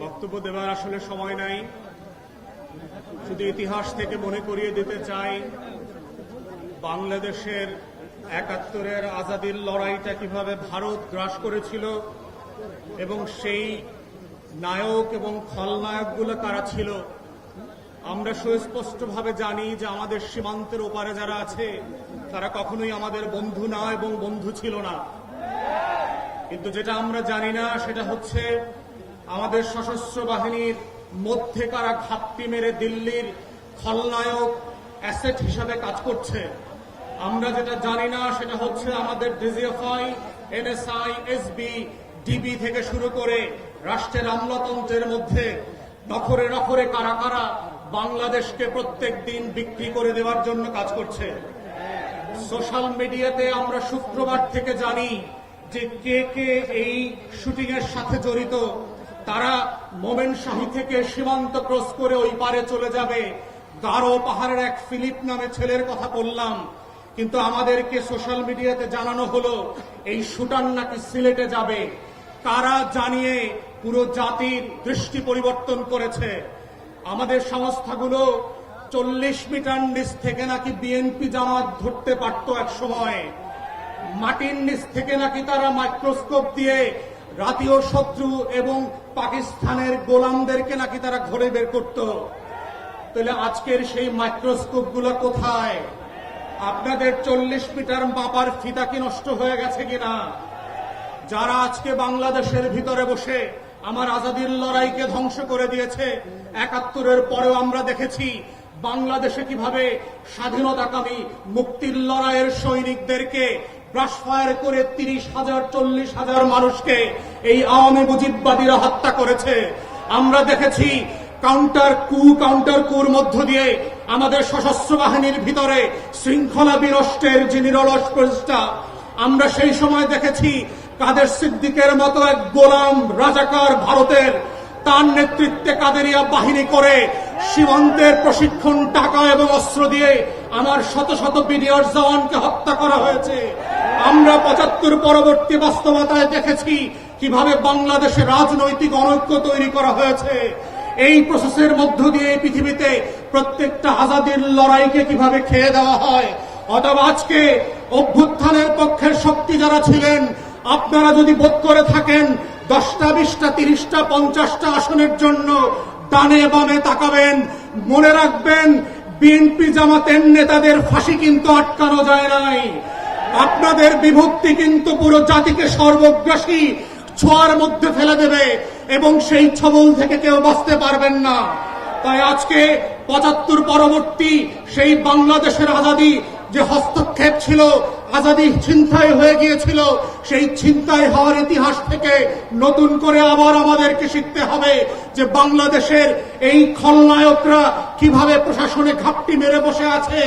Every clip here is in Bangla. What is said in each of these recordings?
বক্তব্য দেওয়ার আসলে সময় নাই। শুধু ইতিহাস থেকে মনে করিয়ে দিতে চাই বাংলাদেশের ৭১-এর আজাদির লড়াইটা কিভাবে ভারত গ্রাস করেছিল এবং সেই নায়ক এবং খলনায়কগুলো কারা ছিল। আমরা সুস্পষ্টভাবে জানি যে আমাদের সীমান্তের ওপারে যারা আছে তারা কখনোই আমাদের বন্ধু না এবং বন্ধু ছিল না। কিন্তু যেটা আমরা জানি না সেটা হচ্ছে আমাদের সশস্ত্র বাহিনীর মধ্যে কারা ঘাপটি মেরে দিল্লির খলনায়ক অ্যাসেট হিসাবে কাজ করছে। আমরা যেটা জানি না সেটা হচ্ছে আমাদের ডিজিএফআই, এনএসআই, এসবি, ডিবি থেকে শুরু করে রাষ্ট্রের আমলাতন্ত্রের মধ্যে নখরে নখরে কারা কারা বাংলাদেশকে প্রত্যেক দিন বিক্রি করে দেওয়ার জন্য কাজ করছে। সোশ্যাল মিডিয়াতে আমরা শুক্রবার থেকে জানি যে কে কে এই শুটিং এর সাথে জড়িত। তারা মোমেনশাহী থেকে সীমান্ত ক্রস করে ওই পারে চলে যাবে। গারো পাহাড়ের এক ফিলিপ নামে ছেলের কথা বললাম, কিন্তু আমাদেরকে সোশ্যাল মিডিয়াতে জানানো হলো এই শুটার নাকি সিলেটে যাবে। কারা জানিয়ে পুরো জাতির দৃষ্টি পরিবর্তন করেছে। আমাদের সংস্থাগুলো ৪০ মিটার নিচ থেকে নাকি বিএনপি জামাত ধরতে পারত এক সময়। মাটির নিচ থেকে নাকি তারা মাইক্রোস্কোপ দিয়ে জাতীয় শত্রু এবং পাকিস্তানের গোলামদেরকে নাকি তারা ঘরে বের করত। তাহলে আজকের সেই মাইক্রোস্কোপগুলো কোথায়? আপনাদের ৪০ মিটার মাপার ফিতা কি নষ্ট হয়ে গেছে কিনা? যারা আজকে বাংলাদেশের ভিতরে বসে আমার আজাদির লড়াইকে ধ্বংস করে দিয়েছে, ৭১-এর পরেও আমরা দেখেছি বাংলাদেশে কিভাবে স্বাধীনতাকামী মুক্তির লড়াইয়ের সৈনিকদেরকে ব্রাশফায়ার করে ৩০,০০০ ৪০,০০০ মানুষকে এই আওয়ামী মুজিববাদীরা হত্যা করেছে। আমরা দেখেছি কাউন্টার কুর মধ্য দিয়ে আমাদের সশস্ত্র বাহিনীর ভিতরে শৃঙ্খলা বিনষ্টের যে নিরলস প্রচেষ্টা। আমরা সেই সময় দেখেছি কাদের সিদ্দিকের মতো এক গোলাম রাজাকার ভারতের, তার নেতৃত্বে কাদেরিয়া বাহিনী করে সীমান্তের প্রশিক্ষণ টাকা এবং অস্ত্র দিয়ে আমার শত শত বিডিআর জওয়ানকে হত্যা করা হয়েছে। আমরা ৭৫ পরবর্তী বাস্তবতায় দেখেছি কিভাবে বাংলাদেশে রাজনৈতিক অনৈক্য তৈরি করা হয়েছে। এই প্রসেসের মধ্য দিয়ে পৃথিবীতে প্রত্যেকটা আজাদির লড়াইকে কিভাবে খেয়ে দেওয়া হয়। অথবা আজকে অভ্যুত্থানের পক্ষের শক্তি যারা ছিলেন, আপনারা যদি বোধ করে থাকেন ১০টা ২০টা ৩০টা ৫০টা আসনের জন্য ডানে বামে তাকাবেন, মনে রাখবেন বিএনপি জামাতের নেতাদের ফাঁসি কিন্তু আটকানো যায় নাই। আপনাদের বিভক্তি কিন্তু পুরো জাতিকে সর্বগ্রাসী ছোঁয়ার মধ্যে ফেলে দেবে এবং সেই ছবল থেকে কেউ বাঁচতে পারবেন না। তাই আজকে ৭৫ পরবর্তী সেই বাংলাদেশের আজাদী যে হস্তক্ষেপ ছিল, আজাদী ছিনতাই হয়ে গিয়েছিল, সেই ছিনতাই হওয়ার ইতিহাস থেকে নতুন করে আবার আমাদেরকে শিখতে হবে যে বাংলাদেশের এই খলনায়করা কিভাবে প্রশাসনে ঘাপটি মেরে বসে আছে,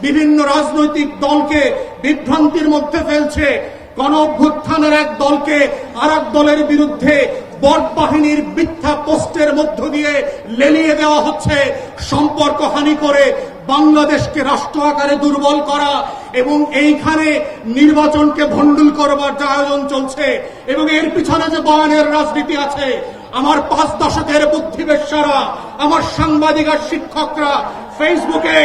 বিভিন্ন রাজনৈতিক দলকে বিভ্রান্তির মধ্যে ফেলছে। গণ অভ্যুত্থানের এক দলকে আর এক দলের বিরুদ্ধে বট বাহিনীর মিথ্যা পোস্টের মধ্য দিয়ে লেলিয়ে দেওয়া হচ্ছে, সম্পর্ক হানি করে বাংলাদেশকে রাষ্ট্র আকারে দুর্বল করা এবং এইখানে নির্বাচনকে ভণ্ডুল করবার যে আয়োজন চলছে এবং এর পিছনে যে বয়ানের রাজনীতি আছে। আমার ৫ দশকের বুদ্ধিবেশ্যারা, আমার সাংবাদিক আর শিক্ষকরা ফেসবুকে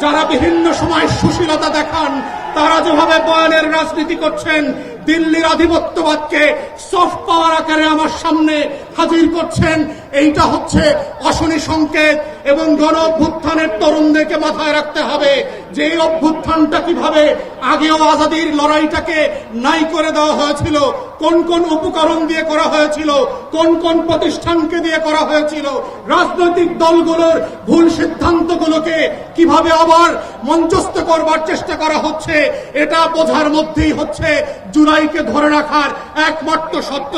যারা বিভিন্ন সময় সুশীলতা দেখান, তারা যেভাবে বয়ানের রাজনীতি করছেন, দিল্লির আধিপত্যবাদকে সফট পাওয়ার আকারে আমার সামনে হাজির করছেন, এইটা হচ্ছে অশনি সংকেত। এবং গণ অভ্যুত্থানের তরুণদেরকে মাথায় রাখতে হবে যে এই অভ্যুত্থানটা কিভাবে আগেও আজাদির লড়াইটাকে নাই করে দেওয়া হয়েছিল, কোন কোন উপকরণ দিয়ে করা হয়েছিল, কোন কোন প্রতিষ্ঠানকে দিয়ে করা হয়েছিল, রাজনৈতিক দলগুলোর ভুল সিদ্ধান্তগুলোকে কিভাবে আবার মঞ্চস্থ করবার চেষ্টা করা হচ্ছে। এটা বোঝার মধ্যেই হচ্ছে জুলাইকে ধরে রাখার একমাত্র সত্য।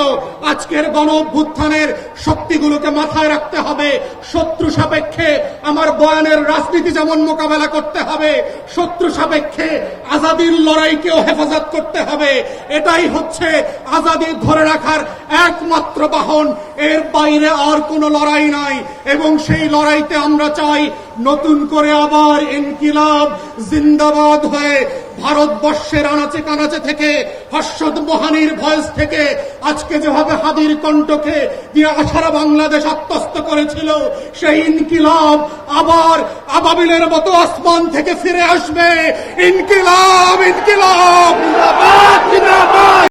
আজকের গণ অভ্যুত্থানের শক্তিগুলোকে মাথায় রাখতে হবে। শত্রু সাপেক্ষে আমার বয়ানের রাজনীতি যেমন মোকাবেলা করতে হবে, শত্রু সাপেক্ষে আজাদির লড়াইকেও হেফাজত করতে হবে। এটাই হচ্ছে আজাদি ধরে রাখার একমাত্র বাহন। এর বাইরে আর কোনো লড়াই নাই এবং সেই লড়াইতে আমরা চাই নতুন করে আবার ইনকিলাব জিন্দাবাদ হয়ে ভারতবর্ষের আনাচে কানাচে থেকে হর্ষদ মোহানির ভয়েস থেকে আজকে যেভাবে হাদির কণ্ঠকে দিয়ে সারা বাংলাদেশ আত্মস্থ করেছিল, সেই ইনকিলাব আবার আবাবিলের মতো আসমান থেকে ফিরে আসবে। ইনকিলাব, ইনকিলাব, জিন্দাবাদ, জিন্দাবাদ।